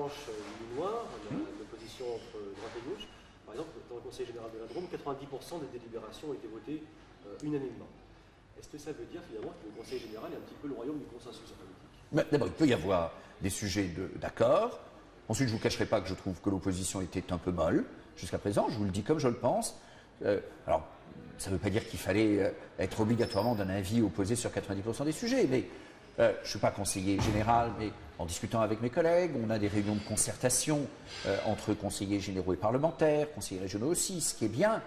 blanche ni noire, il y a une opposition entre droite et gauche. Par exemple, dans le Conseil général de la Drôme, 90% des délibérations ont été votées unanimement. Est-ce que ça veut dire finalement que le Conseil général est un petit peu le royaume du consensus politique? D'abord, il peut y avoir des sujets d'accord. Ensuite, je ne vous cacherai pas que je trouve que l'opposition était un peu molle jusqu'à présent. Je vous le dis comme je le pense. Alors, ça ne veut pas dire qu'il fallait être obligatoirement d'un avis opposé sur 90% des sujets. Mais je ne suis pas conseiller général, mais en discutant avec mes collègues, on a des réunions de concertation entre conseillers généraux et parlementaires, conseillers régionaux aussi, ce qui est bien.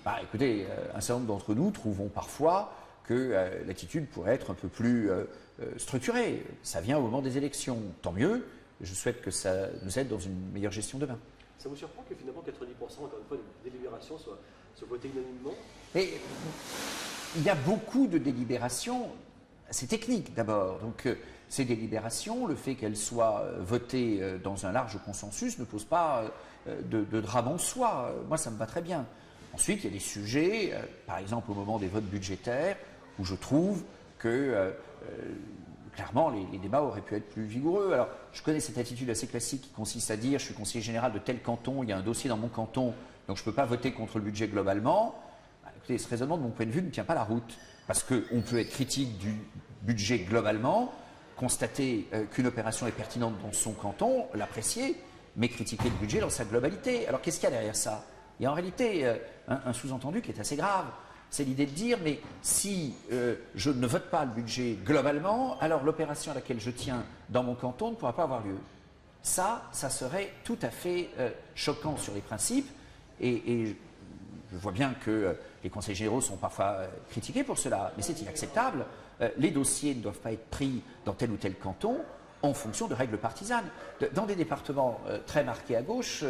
Bah, écoutez, un certain nombre d'entre nous trouvons parfois que l'attitude pourrait être un peu plus structurée. Ça vient au moment des élections, tant mieux. Je souhaite que ça nous aide dans une meilleure gestion demain. Ça vous surprend que finalement 90% encore une fois des délibérations soient votées unanimement? Et il y a beaucoup de délibérations, c'est technique d'abord. Donc ces délibérations, le fait qu'elles soient votées dans un large consensus ne pose pas de drame en soi. Moi, ça me va très bien. Ensuite, il y a des sujets, par exemple au moment des votes budgétaires, où je trouve que clairement les débats auraient pu être plus vigoureux. Alors, je connais cette attitude assez classique qui consiste à dire je suis conseiller général de tel canton, il y a un dossier dans mon canton, donc je ne peux pas voter contre le budget globalement. Bah, écoutez, ce raisonnement, de mon point de vue, ne tient pas la route. Parce qu'on peut être critique du budget globalement, constater qu'une opération est pertinente dans son canton, l'apprécier, mais critiquer le budget dans sa globalité. Alors, qu'est-ce qu'il y a derrière ça? Il y a en réalité un sous-entendu qui est assez grave. C'est l'idée de dire, mais si je ne vote pas le budget globalement, alors l'opération à laquelle je tiens dans mon canton ne pourra pas avoir lieu. Ça serait tout à fait choquant sur les principes, et je vois bien que les conseils généraux sont parfois critiqués pour cela, mais c'est inacceptable. Les dossiers ne doivent pas être pris dans tel ou tel canton en fonction de règles partisanes. Dans des départements très marqués à gauche,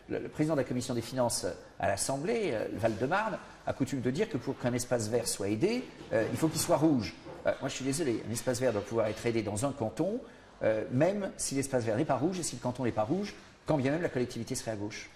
le président de la commission des finances à l'Assemblée, le Val-de-Marne, a coutume de dire que pour qu'un espace vert soit aidé, il faut qu'il soit rouge. Moi, je suis désolé, un espace vert doit pouvoir être aidé dans un canton, même si l'espace vert n'est pas rouge et si le canton n'est pas rouge, quand bien même la collectivité serait à gauche.